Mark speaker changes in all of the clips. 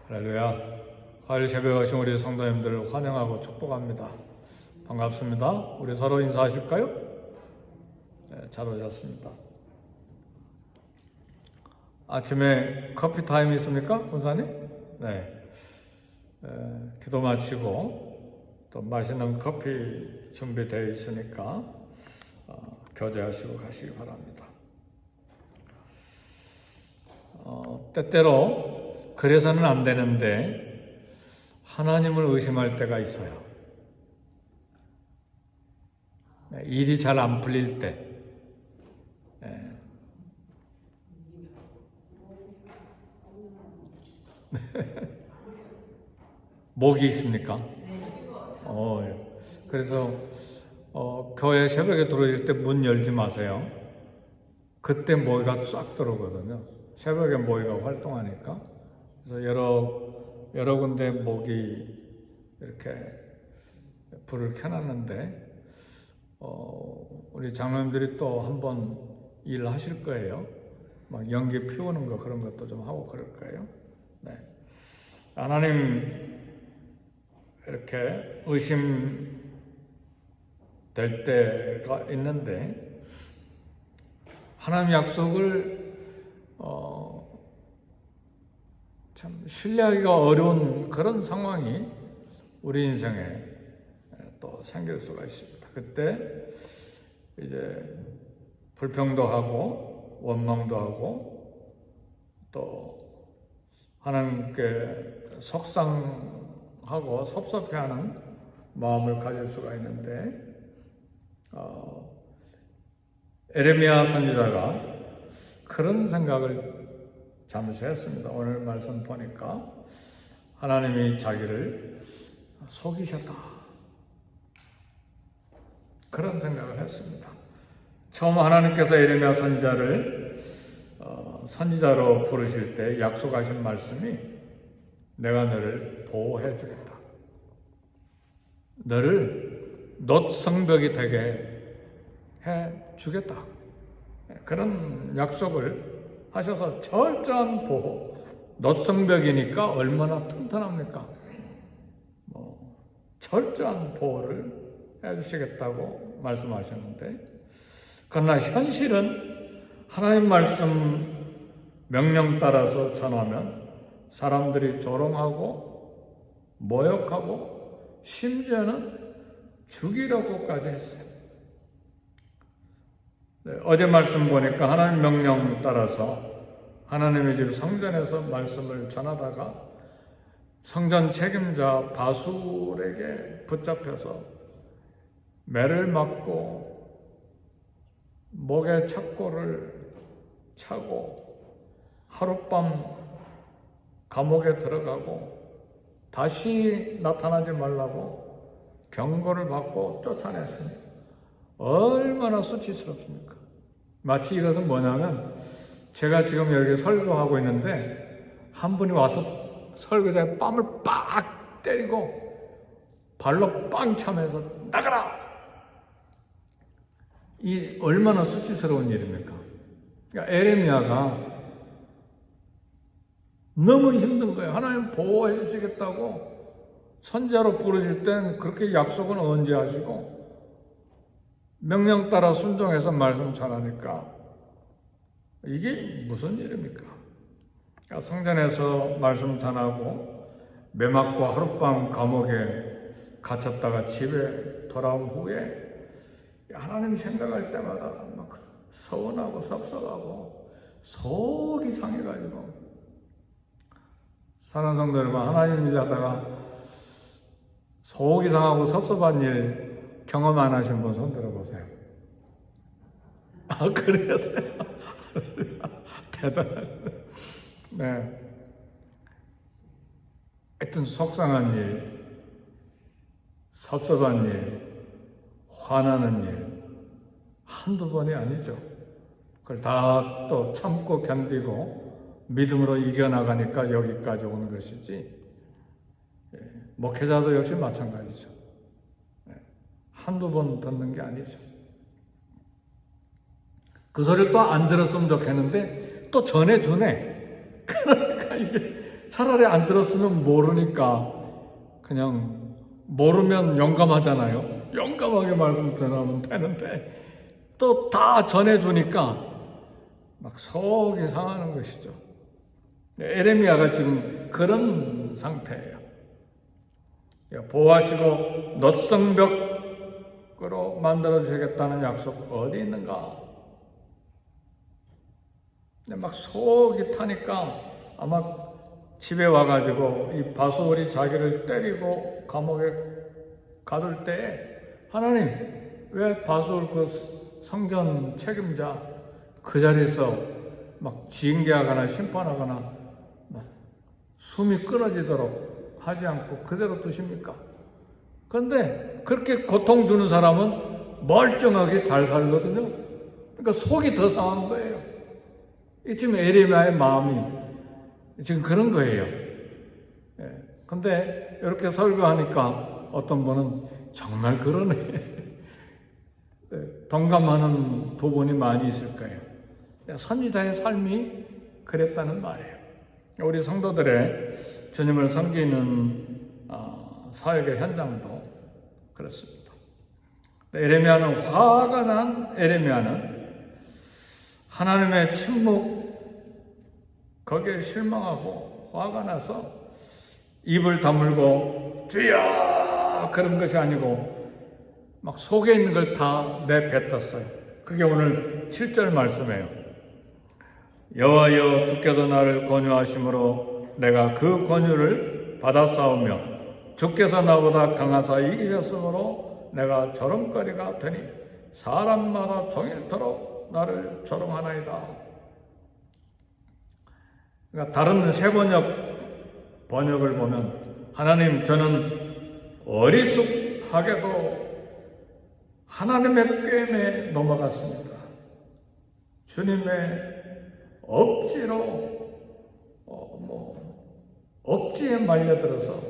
Speaker 1: 할렐루야. 화요일 새벽에 오신 우리 성도님들을 환영하고 축복합니다. 반갑습니다. 우리 서로 인사하실까요? 네, 잘 오셨습니다. 아침에 커피 타임 있습니까? 권사님? 네. 기도 마치고 또 맛있는 커피 준비되어 있으니까 교제하시고 가시기 바랍니다. 때때로 그래서는 안 되는데 하나님을 의심할 때가 있어요. 일이 잘 안 풀릴 때, 목이 있습니까? 그래서 교회 새벽에 들어오실 때 문 열지 마세요. 그때 모기가 싹 들어오거든요. 새벽에 모기가 활동하니까. 그래서 여러 군데 모기 이렇게 불을 켜놨는데 우리 장로님들이 또 한번 일하실 거예요. 막 연기 피우는 거 그런 것도 좀 하고 그럴 거예요. 네. 하나님 이렇게 의심될 때가 있는데 하나님 약속을 참 신뢰하기가 어려운 그런 상황이 우리 인생에 또 생길 수가 있습니다. 그때 이제 불평도 하고 원망도 하고 또 하나님께 속상하고 섭섭해하는 마음을 가질 수가 있는데 에레미야 선지자가 그런 생각을 잠시 했습니다. 오늘 말씀 보니까 하나님이 자기를 속이셨다. 그런 생각을 했습니다. 처음 하나님께서 에레미야 선지자를 선지자로 부르실 때 약속하신 말씀이 내가 너를 보호해 주겠다. 너를 놋 성벽이 되게 해 주겠다. 그런 약속을 하셔서 철저한 보호, 놋 성벽이니까 얼마나 튼튼합니까? 철저한 보호를 해주시겠다고 말씀하셨는데, 그러나 현실은 하나님 말씀 명령 따라서 전하면 사람들이 조롱하고 모욕하고 심지어는 죽이려고까지 했어요. 어제 말씀 보니까 하나님 명령 따라서 하나님의 집 성전에서 말씀을 전하다가 성전 책임자 바술에게 붙잡혀서 매를 맞고 목에 척고를 차고 하룻밤 감옥에 들어가고 다시 나타나지 말라고 경고를 받고 쫓아냈습니다. 얼마나 수치스럽습니까? 마치 이것은 뭐냐면 제가 지금 여기 설교하고 있는데 한 분이 와서 설교자의 뺨을 빡 때리고 발로 빵 차면서 나가라! 이 얼마나 수치스러운 일입니까? 그러니까 에레미야가 너무 힘든 거예요. 하나님 보호해 주시겠다고 선지자로 부르실 땐 그렇게 약속은 언제 하시고 명령 따라 순종해서 말씀 전하니까 이게 무슨 일입니까? 그러니까 성전에서 말씀 전하고 매 맞고 하룻밤 감옥에 갇혔다가 집에 돌아온 후에 하나님 생각할 때마다 막 서운하고 섭섭하고 속이 상해가지고 사랑하는 성도 여러분, 하나님 일하다가 속이 상하고 섭섭한 일 경험 안 하신 분 손 들어보세요. 그러세요? 대단하시네. 네. 하여튼 속상한 일, 섭섭한 일, 화나는 일, 한두 번이 아니죠. 그걸 다 또 참고 견디고 믿음으로 이겨나가니까 여기까지 오는 것이지, 목회자도 역시 마찬가지죠. 한두 번 듣는 게 아니죠. 그 소리를 또 안 들었으면 좋겠는데 또 전해주네. 그러니까 이게 차라리 안 들었으면 모르니까 그냥 모르면 용감하잖아요. 용감하게 말씀 전하면 되는데 또 다 전해주니까 막 속이 상하는 것이죠. 에레미야가 지금 그런 상태예요. 보호하시고 놋성벽으로 만들어주시겠다는 약속 어디 있는가? 막 속이 타니까 아마 집에 와가지고 이 바수올이 자기를 때리고 감옥에 가둘 때 하나님 왜 바수올 그 성전 책임자 그 자리에서 막 징계하거나 심판하거나 막 숨이 끊어지도록 하지 않고 그대로 두십니까? 그런데 그렇게 고통 주는 사람은 멀쩡하게 잘 살거든요. 그러니까 속이 더 상한 거예요. 이 지금 에레미야의 마음이 지금 그런 거예요. 근데 이렇게 설교하니까 어떤 분은 정말 그러네. 동감하는 부분이 많이 있을 거예요. 선지자의 삶이 그랬다는 말이에요. 우리 성도들의 주님을 섬기는 사역의 현장도 그렇습니다. 에레미야는 화가 난 에레미야는 하나님의 침묵 거기에 실망하고 화가 나서 입을 다물고 주여 그런 것이 아니고 막 속에 있는 걸 다 내뱉었어요. 그게 오늘 7절 말씀이에요. 여호와여 주께서 나를 권유하심으로 내가 그 권유를 받아싸우며 주께서 나보다 강하사 이기셨으므로 내가 조롱거리가 되니 사람마다 종일토록 나를 조롱하나이다. 그러니까 다른 새 번역을 보면 하나님 저는 어리숙하게도 하나님의 꾀임에 넘어갔습니다. 주님의 억지에 말려들어서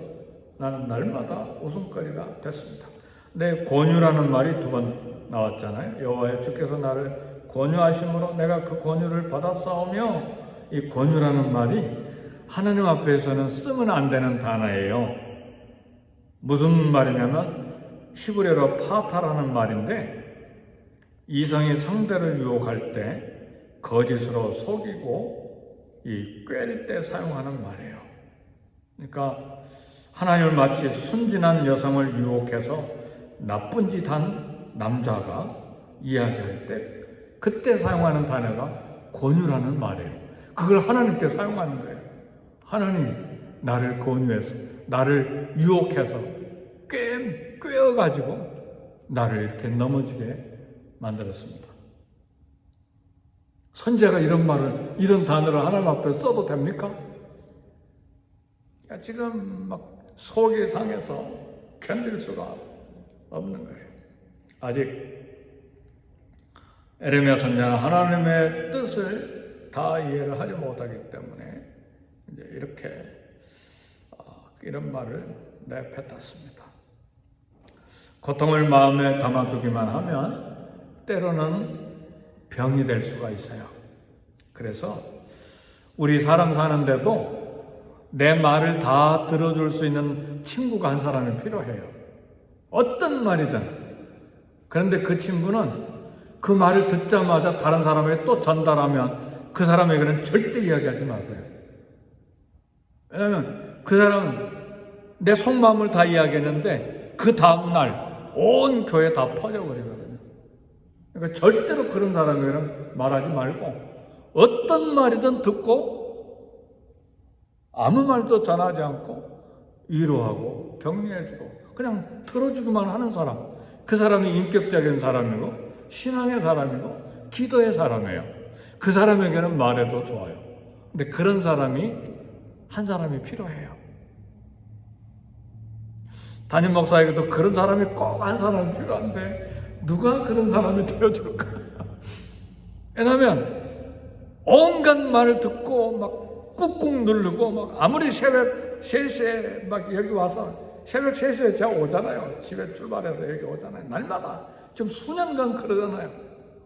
Speaker 1: 나는 날마다 웃음거리가 됐습니다. 내 권유라는 말이 2번 나왔잖아요. 여호와의 주께서 나를 권유하심으로 내가 그 권유를 받아싸우며 이 권유라는 말이 하나님 앞에서는 쓰면 안 되는 단어예요. 무슨 말이냐면 히브리어로 파타라는 말인데 이성이 상대를 유혹할 때 거짓으로 속이고 이 꿰릴 때 사용하는 말이에요. 그러니까 하나님을 마치 순진한 여성을 유혹해서 나쁜 짓 한 남자가 이야기할 때 그때 사용하는 단어가 권유라는 말이에요. 그걸 하나님께 사용하는 거예요. 하나님 나를 권유해서 나를 유혹해서 꿰어가지고 나를 이렇게 넘어지게 만들었습니다. 선지자가 이런 단어를 하나님 앞에 써도 됩니까? 지금 막 속이 상해서 견딜 수가 없는 거예요. 아직 에레미야 선지자는 하나님의 뜻을 다 이해를 하지 못하기 때문에 이제 이렇게 이런 말을 내뱉었습니다. 고통을 마음에 담아두기만 하면 때로는 병이 될 수가 있어요. 그래서 우리 사람 사는데도 내 말을 다 들어줄 수 있는 친구가 한 사람이 필요해요. 어떤 말이든. 그런데 그 친구는 그 말을 듣자마자 다른 사람에게 또 전달하면 그 사람에게는 절대 이야기하지 마세요. 왜냐하면 그 사람은 내 속마음을 다 이야기했는데 그 다음날 온 교회에 다 퍼져버리거든요. 그러니까 절대로 그런 사람에게는 말하지 말고 어떤 말이든 듣고 아무 말도 전하지 않고 위로하고 격려해주고 그냥 들어주기만 하는 사람, 그 사람이 인격적인 사람이고 신앙의 사람이고 기도의 사람이에요. 그 사람에게는 말해도 좋아요. 근데 그런 사람이 한 사람이 필요해요. 담임 목사에게도 그런 사람이 꼭 한 사람이 필요한데 누가 그런 사람이 되어줄까? 왜냐하면 온갖 말을 듣고 막 꾹꾹 누르고 막 아무리 새벽 3시에 막 여기 와서 새벽 3시에 제가 오잖아요. 집에 출발해서 여기 오잖아요. 날마다 지금 수년간 그러잖아요.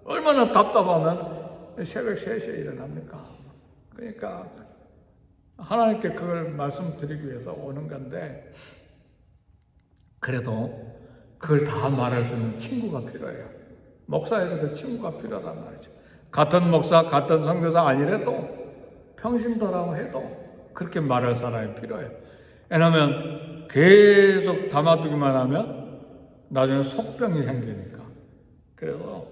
Speaker 1: 얼마나 답답하면 새벽 3시에 일어납니까? 그러니까 하나님께 그걸 말씀드리기 위해서 오는 건데, 그래도 그걸 다 말할 수 있는 친구가 필요해요. 목사에게도 친구가 필요하단 말이죠. 같은 목사, 같은 선교사 아니래도 평신도라고 해도 그렇게 말할 사람이 필요해요. 왜냐하면 계속 담아두기만 하면 나중에 속병이 생기니까. 그래서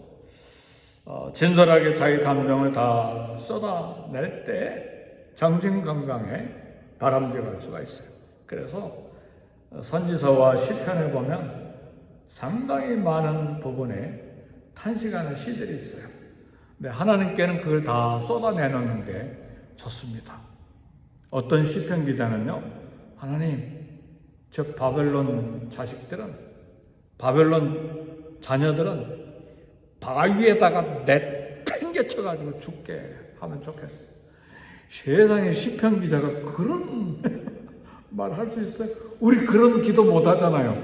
Speaker 1: 진솔하게 자기 감정을 다 쏟아낼 때 정신 건강에 다람쥐갈 수가 있어요. 그래서 선지서와 시편에 보면 상당히 많은 부분에 탄식하는 시들이 있어요. 근데 하나님께는 그걸 다 쏟아내놓는 게 좋습니다. 어떤 시편 기자는요, 하나님, 저 바벨론 자식들은, 바벨론 자녀들은 바위에다가 내팽개쳐가지고 죽게 하면 좋겠어요. 세상에 시편 기자가 그런 말 할 수 있어요? 우리 그런 기도 못 하잖아요.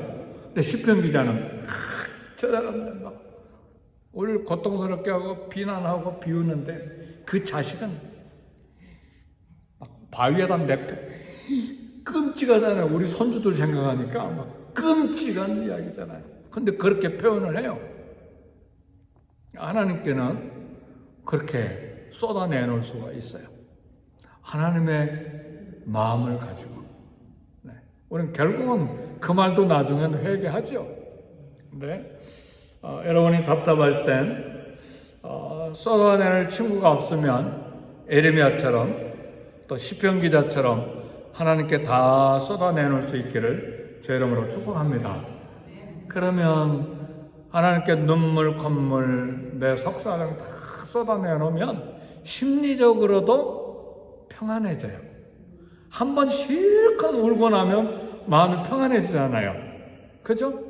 Speaker 1: 근데 시편 기자는 저 사람들 막 우리를 고통스럽게 하고 비난하고 비우는데 그 자식은 막 바위에다 끔찍하잖아요. 우리 손주들 생각하니까 막 끔찍한 이야기잖아요. 근데 그렇게 표현을 해요. 하나님께는 그렇게 쏟아내놓을 수가 있어요. 하나님의 마음을 가지고. 네. 우리는 결국은 그 말도 나중에는 회개하죠. 근데 여러분이 답답할 땐 쏟아낼 친구가 없으면 에레미야처럼 또 시편 기자처럼 하나님께 다 쏟아내놓을 수 있기를 주 이름으로 축복합니다. 그러면 하나님께 눈물, 콧물, 내 속사정 다 쏟아내놓으면 심리적으로도 평안해져요. 한번 실컷 울고 나면 마음이 평안해지잖아요. 그죠?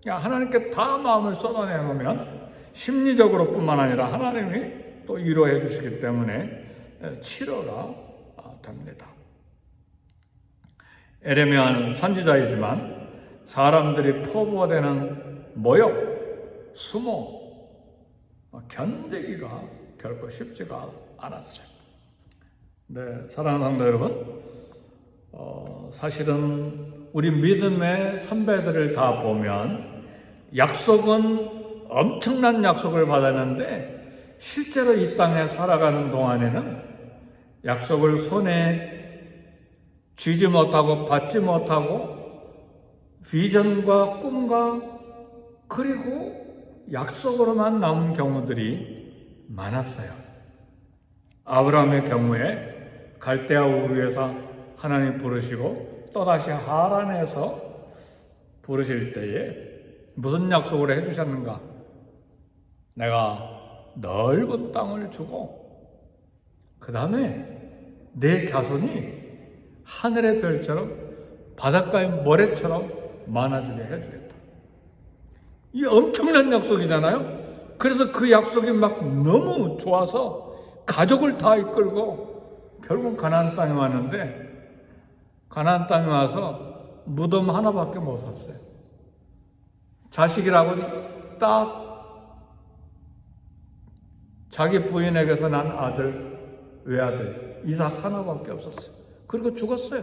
Speaker 1: 하나님께 다 마음을 쏟아내놓으면 심리적으로 뿐만 아니라 하나님이 또 위로해 주시기 때문에 치료가 됩니다. 에레미야는 선지자이지만 사람들이 포부되는 모욕, 수모, 견디기가 결코 쉽지가 않았어요. 네, 사랑하는 성도 여러분, 사실은 우리 믿음의 선배들을 다 보면 약속은 엄청난 약속을 받았는데 실제로 이 땅에 살아가는 동안에는 약속을 손에 쥐지 못하고 받지 못하고 비전과 꿈과 그리고 약속으로만 남은 경우들이 많았어요. 아브라함의 경우에 갈대아 우르에서 하나님 부르시고 또다시 하란에서 부르실 때에 무슨 약속을 해주셨는가? 내가 넓은 땅을 주고 그 다음에 내 자손이 하늘의 별처럼 바닷가의 모래처럼 많아지게 해주겠다. 이 엄청난 약속이잖아요. 그래서 그 약속이 막 너무 좋아서 가족을 다 이끌고 결국 가나안 땅에 왔는데 가나안 땅에 와서 무덤 하나밖에 못 샀어요. 자식이라고 딱 자기 부인에게서 난 아들, 외아들 이삭 하나밖에 없었어요. 그리고 죽었어요.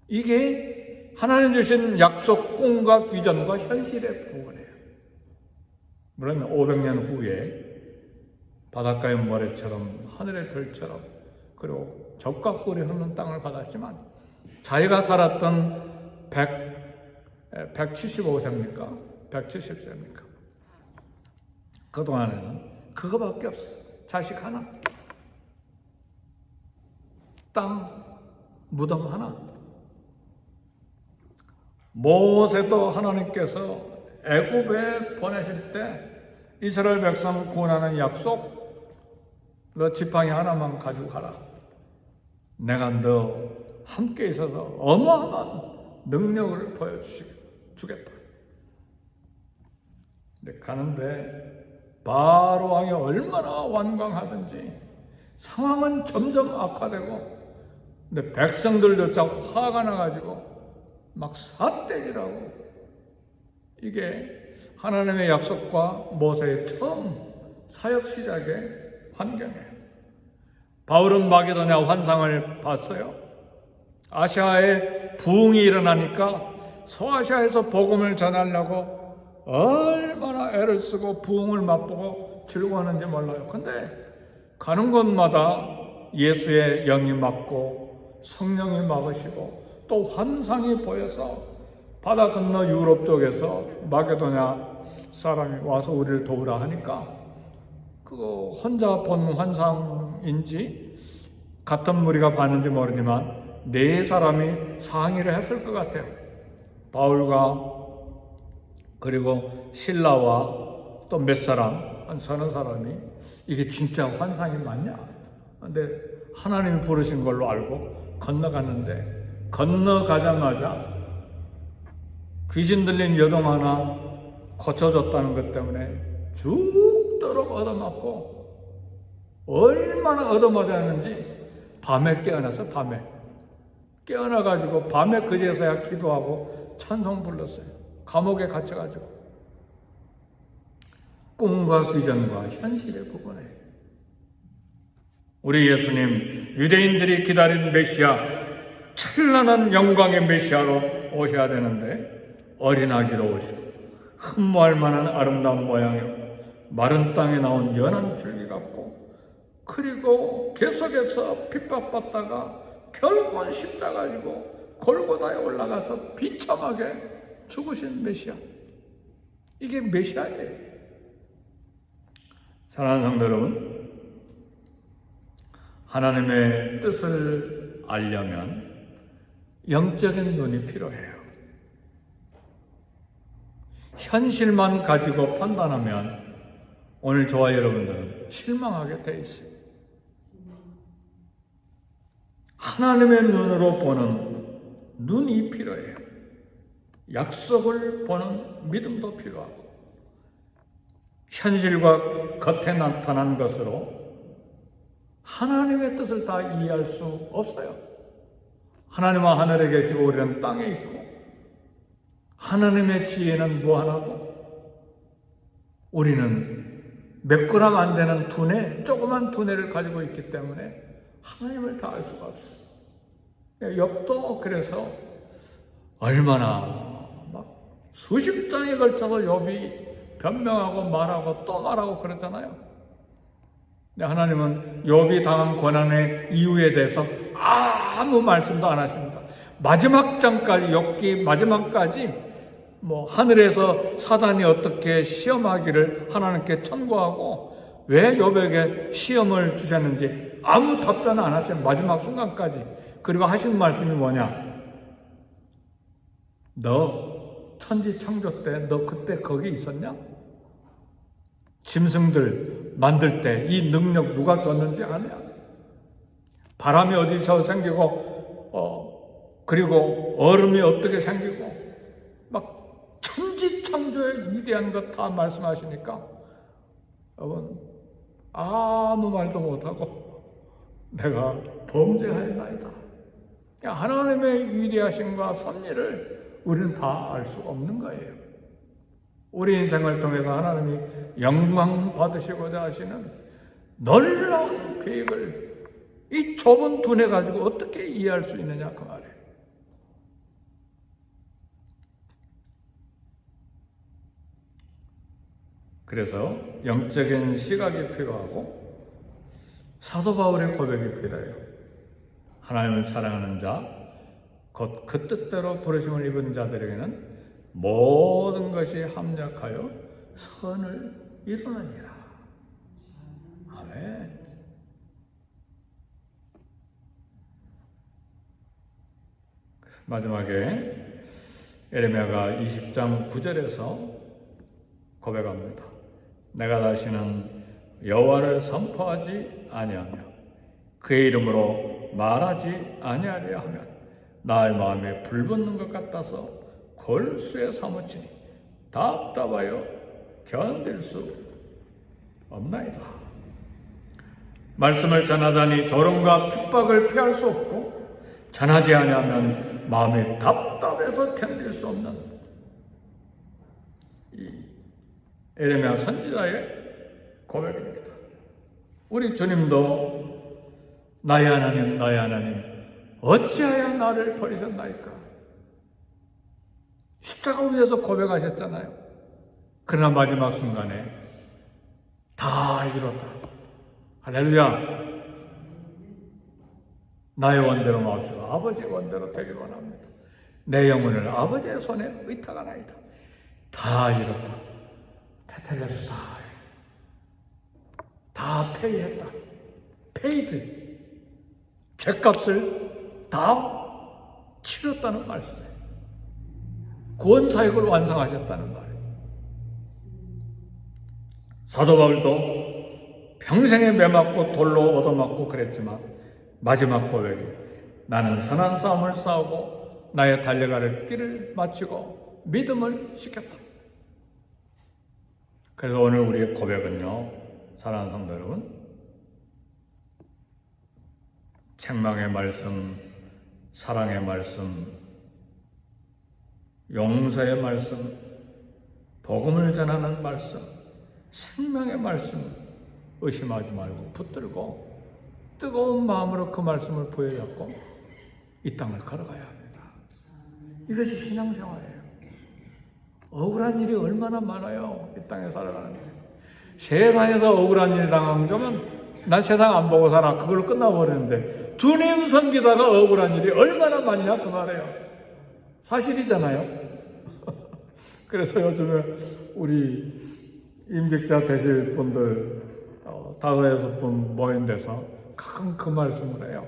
Speaker 1: 이게 하나님 주신 약속, 꿈과 비전과 현실의 부분이에요. 물론 500년 후에 바닷가의 모래처럼 하늘의 별처럼 그리고 젖과 꿀이 흐르는 땅을 받았지만 자기가 살았던 175세입니까? 170세입니까? 그동안에는 그거밖에 없었어요. 자식 하나, 땅, 무덤 하나. 모세도 하나님께서 애굽에 보내실 때 이스라엘 백성을 구원하는 약속, 너 지팡이 하나만 가지고 가라. 내가 너 함께 있어서 어마어마한 능력을 보여주겠다. 근데 가는데 바로 왕이 얼마나 완강하든지 상황은 점점 악화되고 근데 백성들조차 화가 나가지고 막 삿대질하고 이게 하나님의 약속과 모세의 처음 사역 시작의 환경이에요. 바울은 마게도냐 환상을 봤어요. 아시아에 부흥이 일어나니까 소아시아에서 복음을 전하려고 얼마나 애를 쓰고 부흥을 맛보고 즐거워하는지 몰라요. 근데 가는 곳마다 예수의 영이 맡고 성령이 막으시고 또 환상이 보여서 바다 건너 유럽 쪽에서 마게도냐 사람이 와서 우리를 도우라 하니까 그거 혼자 본 환상인지 같은 무리가 봤는지 모르지만 네 사람이 상의를 했을 것 같아요. 바울과 그리고 신라와 또 몇 사람, 한 서너 사람이 이게 진짜 환상이 맞냐? 근데 하나님이 부르신 걸로 알고 건너갔는데 건너가자마자 귀신 들린 여종 하나 고쳐줬다는 것 때문에 죽도록 얻어맞고 얼마나 얻어맞았는지 밤에 깨어나서 밤에 깨어나가지고 밤에 그제서야 기도하고 찬송 불렀어요. 감옥에 갇혀가지고 꿈과 비전과 현실의 구분에 우리 예수님 유대인들이 기다린 메시아 찬란한 영광의 메시아로 오셔야 되는데 어린아기로 오시고 흠모할 만한 아름다운 모양이요 마른 땅에 나온 연한 줄기 같고 그리고 계속해서 핍박받다가 결국은 십자가지고 골고다에 올라가서 비참하게 죽으신 메시아. 이게 메시아예요. 사랑하는 성도 여러분, 하나님의 뜻을 알려면 영적인 눈이 필요해요. 현실만 가지고 판단하면 오늘 저와 여러분들은 실망하게 돼 있어요. 하나님의 눈으로 보는 눈이 필요해요. 약속을 보는 믿음도 필요하고 현실과 겉에 나타난 것으로 하나님의 뜻을 다 이해할 수 없어요. 하나님은 하늘에 계시고 우리는 땅에 있고 하나님의 지혜는 무한하고 우리는 몇 그램 안 되는 두뇌, 조그만 두뇌를 가지고 있기 때문에 하나님을 다 알 수가 없어요. 욥도 그래서 얼마나 막 수십 장에 걸쳐서 욥이 변명하고 말하고 또 말하고 그러잖아요. 근데 하나님은 욥이 당한 고난의 이유에 대해서 아무 말씀도 안 하십니다. 마지막 장까지 욥기 마지막까지 뭐 하늘에서 사단이 어떻게 시험하기를 하나님께 청구하고 왜 욥에게 시험을 주셨는지 아무 답변을 안 하세요. 마지막 순간까지. 그리고 하신 말씀이 뭐냐? 너 천지 창조 때 너 그때 거기 있었냐? 짐승들 만들 때 이 능력 누가 줬는지 아냐? 바람이 어디서 생기고 그리고 얼음이 어떻게 생기고 막 천지 창조의 위대한 것 다 말씀하시니까 여러분 아무 말도 못하고 내가 범죄하였나이다. 하나님의 위대하심과 섭리를 우리는 다 알 수 없는 거예요. 우리 인생을 통해서 하나님이 영광 받으시고자 하시는 놀라운 계획을 이 좁은 두뇌 가지고 어떻게 이해할 수 있느냐 그 말이에요. 그래서 영적인 시각이 필요하고 사도 바울의 고백이 필요해요. 하나님을 사랑하는 자, 곧 그 뜻대로 부르심을 입은 자들에게는 모든 것이 합력하여 선을 이루느니라. 아멘. 마지막에 에레미야가 20장 9절에서 고백합니다. 내가 다시는 여호와를 선포하지 아니하며 그의 이름으로 말하지 아니하려 하면 나의 마음에 불붙는 것 같아서 골수에 사무치니 답답하여 견딜 수 없나이다. 말씀을 전하자니 조롱과 핍박을 피할 수 없고 전하지 아니하면 마음이 답답해서 견딜 수 없는 이 에레미야 선지자의 고백입니다. 우리 주님도 나의 하나님, 나의 하나님, 어찌하여 나를 버리셨나이까? 십자가 위에서 고백하셨잖아요. 그러나 마지막 순간에 다 이뤘다. 할렐루야. 나의 원대로 마옵시고 아버지의 원대로 되길 원합니다. 내 영혼을 아버지의 손에 의탁하나이다. 다 이뤘다. 테텔레스타. 다 페이했다. 페이드. 죗값을 다 치렀다는 말씀이에요. 구원사역을 완성하셨다는 말이에요. 사도 바울도 평생에 매맞고 돌로 얻어맞고 그랬지만 마지막 고백이 나는 선한 싸움을 싸우고 나의 달려갈 길을 마치고 믿음을 지켰다. 그래서 오늘 우리의 고백은요, 사랑하는 성도 여러분, 책망의 말씀, 사랑의 말씀, 용서의 말씀, 복음을 전하는 말씀, 생명의 말씀 의심하지 말고 붙들고 뜨거운 마음으로 그 말씀을 부여잡고 이 땅을 걸어가야 합니다. 이것이 신앙생활이에요. 억울한 일이 얼마나 많아요. 이 땅에 살아가는데. 세상에서 억울한 일 당한 거면 나 세상 안 보고 살아. 그걸로 끝나버리는데 주님 섬기다가 억울한 일이 얼마나 많냐 그 말이에요. 사실이잖아요. 그래서 요즘에 우리 임직자 되실 분들 5-6분 모인 데서 가끔 그 말씀을 해요.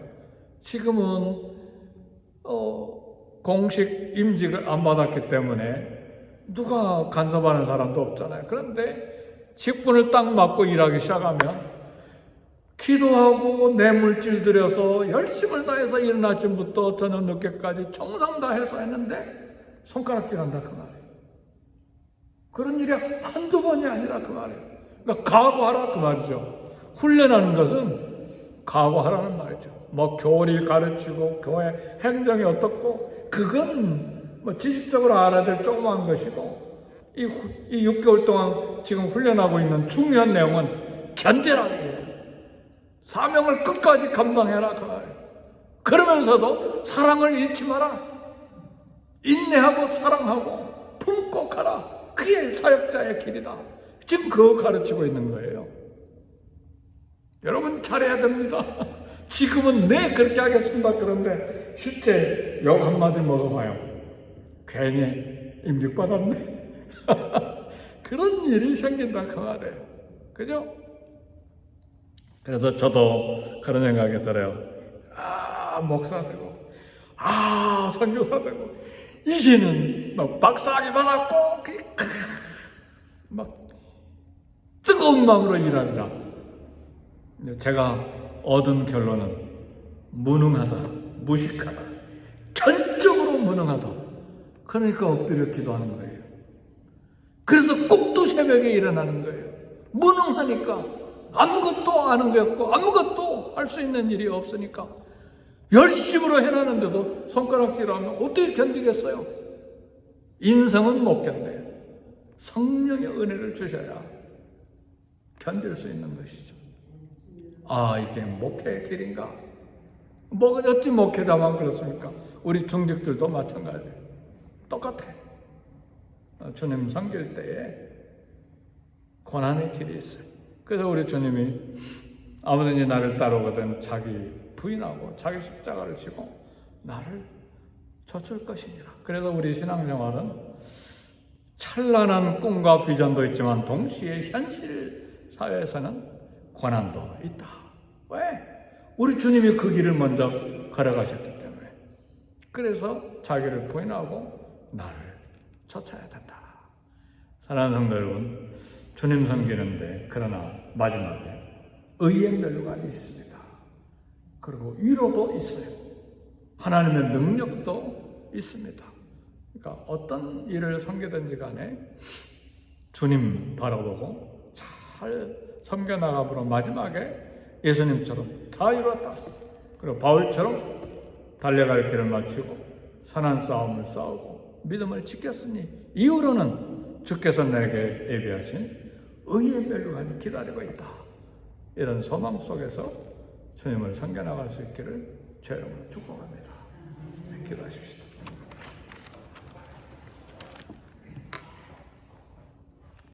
Speaker 1: 지금은 공식 임직을 안 받았기 때문에 누가 간섭하는 사람도 없잖아요. 그런데 직분을 딱 맡고 일하기 시작하면 기도하고 내 물질 들여서 열심을 다해서 이른 아침부터 저녁 늦게까지 정성 다해서 했는데 손가락질 한다 그 말이에요. 그런 일이 한두 번이 아니라 그 말이에요. 그러니까 각오하라 그 말이죠. 훈련하는 것은 각오하라는 말이죠. 뭐 교리 가르치고 교회 행정이 어떻고 그건 뭐 지식적으로 알아야 될 조그만 것이고 이 6개월 동안 지금 훈련하고 있는 중요한 내용은 견뎌라 이거예요. 사명을 끝까지 감당해라 그 말이에요. 그러면서도 사랑을 잃지 마라. 인내하고 사랑하고 품고 가라. 그게 사역자의 길이다. 지금 그거 가르치고 있는 거예요. 여러분 잘해야 됩니다. 지금은 네 그렇게 하겠습니다. 그런데 실제 욕 한마디 먹어봐요. 괜히 임직받았네. 그런 일이 생긴다 그 말이에요. 그죠? 그래서 저도 그런 생각이 들어요. 목사 되고 선교사 되고 이제는 막 박사학위 받았고 막 뜨거운 마음으로 일합니다. 제가 얻은 결론은 무능하다, 무식하다, 전적으로 무능하다. 그러니까 엎드려 기도하는 거예요. 그래서 꼭두 새벽에 일어나는 거예요. 무능하니까 아무것도 아는 게 없고 아무것도 할 수 있는 일이 없으니까 열심으로 해나는데도 손가락질하면 어떻게 견디겠어요? 인성은 못 견뎌요. 성령의 은혜를 주셔야 견딜 수 있는 것이죠. 이게 목회의 길인가? 어찌 목회자만 그렇습니까? 우리 중직들도 마찬가지예요. 똑같아. 주님 섬길 때에 고난의 길이 있어요. 그래서 우리 주님이 아무든지 나를 따르거든 자기 부인하고 자기 십자가를 지고 나를 좇을 것이니라. 그래서 우리 신앙생활은 찬란한 꿈과 비전도 있지만 동시에 현실 사회에서는 고난도 있다. 왜? 우리 주님이 그 길을 먼저 걸어가셨기 때문에. 그래서 자기를 부인하고 나를 좇아야 된다. 사랑하는 성도 여러분, 주님 섬기는데 그러나 마지막에 의의 멸관이 있습니다. 그리고 위로도 있어요. 하나님의 능력도 있습니다. 그러니까 어떤 일을 섬기든지 간에 주님 바라보고 잘 섬겨나가므로 마지막에 예수님처럼 다 이뤘다. 그리고 바울처럼 달려갈 길을 마치고 선한 싸움을 싸우고 믿음을 지켰으니 이후로는 주께서 내게 예비하신 의의 멸관이 기다리고 있다. 이런 소망 속에서 주님을 섬겨나갈 수 있기를 제 이름으로 축복합니다. 기도하십시오.